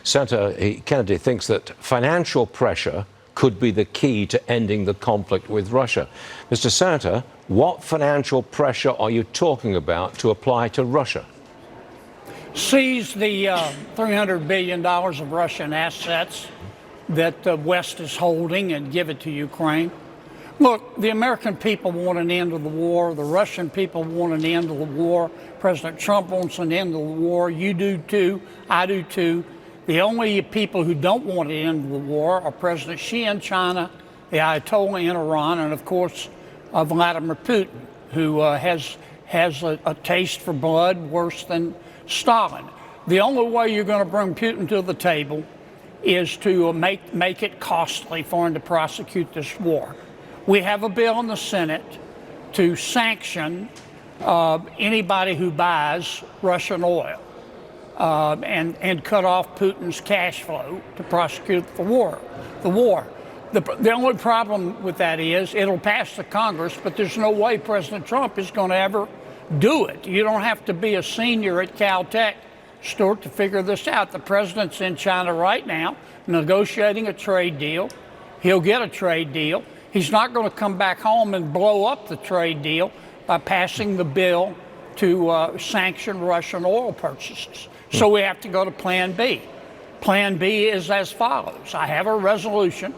Senator Kennedy thinks that financial pressure could be the key to ending the conflict with Russia. Mr. Senator, what financial pressure are you talking about to apply to Russia? Seize the $300 billion of Russian assets that the West is holding and give it to Ukraine. Look, the American people want an end to the war. The Russian people want an end to the war. President Trump wants an end to the war. You do too. I do too. The only people who don't want an end to the war are President Xi in China, the Ayatollah in Iran, and of course Vladimir Putin, who has a taste for blood worse than Stalin. The only way you're going to bring Putin to the table is to make it costly for him to prosecute this war. We have a bill in the Senate to sanction anybody who buys Russian oil and cut off Putin's cash flow to prosecute the war. The only problem with that is it'll pass the Congress, but there's no way President Trump is going to ever do it. You don't have to be a senior at Caltech, Stuart, to figure this out. The president's in China right now negotiating a trade deal. He'll get a trade deal. He's not going to come back home and blow up the trade deal by passing the bill to sanction Russian oil purchases. So we have to go to Plan B. Plan B is as follows. I have a resolution.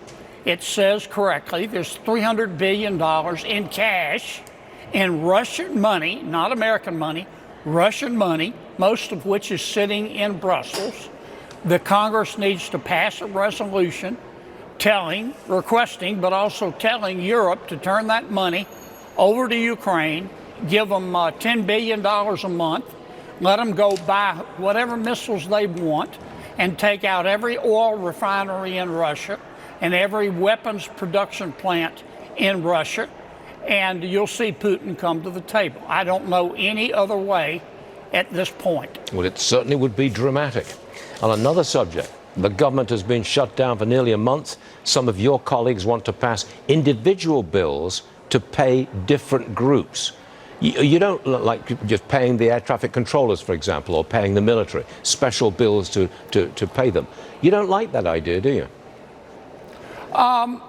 It says correctly there's $300 billion in cash in Russian money, not American money, Russian money, most of which is sitting in Brussels. The Congress needs to pass a resolution requesting, but also telling Europe to turn that money over to Ukraine, give them $10 billion a month, let them go buy whatever missiles they want, and take out every oil refinery in Russia and every weapons production plant in Russia, and you'll see Putin come to the table. I don't know any other way at this point. Well, it certainly would be dramatic. On another subject, the government has been shut down for nearly a month. Some of your colleagues want to pass individual bills to pay different groups. You don't like just paying the air traffic controllers, for example, or paying the military, special bills to pay them. You don't like that idea, do you?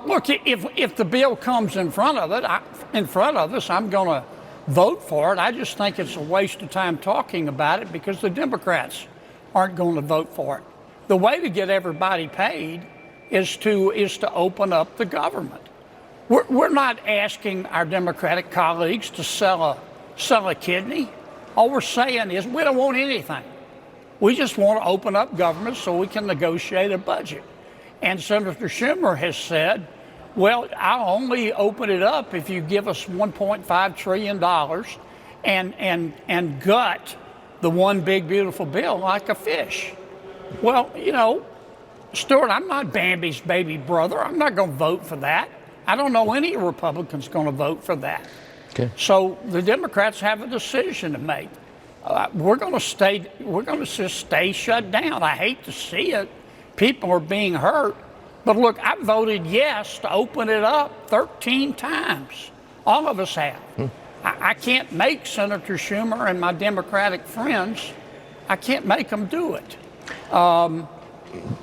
Look, if the bill comes in front of us, I'm going to vote for it. I just think it's a waste of time talking about it because the Democrats aren't going to vote for it. The way to get everybody paid is to open up the government. We're not asking our Democratic colleagues to sell a kidney. All we're saying is we don't want anything. We just want to open up government so we can negotiate a budget. And Senator Schumer has said, well, I'll only open it up if you give us $1.5 trillion and gut the one big beautiful bill like a fish. Well, you know, Stuart, I'm not Bambi's baby brother. I'm not going to vote for that. I don't know any Republicans going to vote for that. Okay. So the Democrats have a decision to make. We're going to just stay shut down. I hate to see it. People are being hurt. But look, I voted yes to open it up 13 times. All of us have. I can't make Senator Schumer and my Democratic friends, I can't make them do it.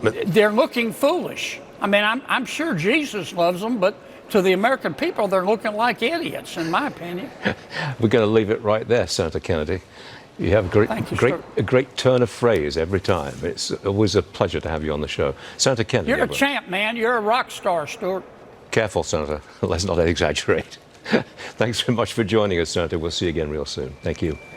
They're looking foolish. I mean, I'm sure Jesus loves them, but to the American people, they're looking like idiots, in my opinion. We're going to leave it right there, Senator Kennedy. You have a great turn of phrase every time. It's always a pleasure to have you on the show. Senator Kennedy. You're a champ, man. You're a rock star, Stuart. Careful, Senator. Let's not exaggerate. Thanks very much for joining us, Senator. We'll see you again real soon. Thank you.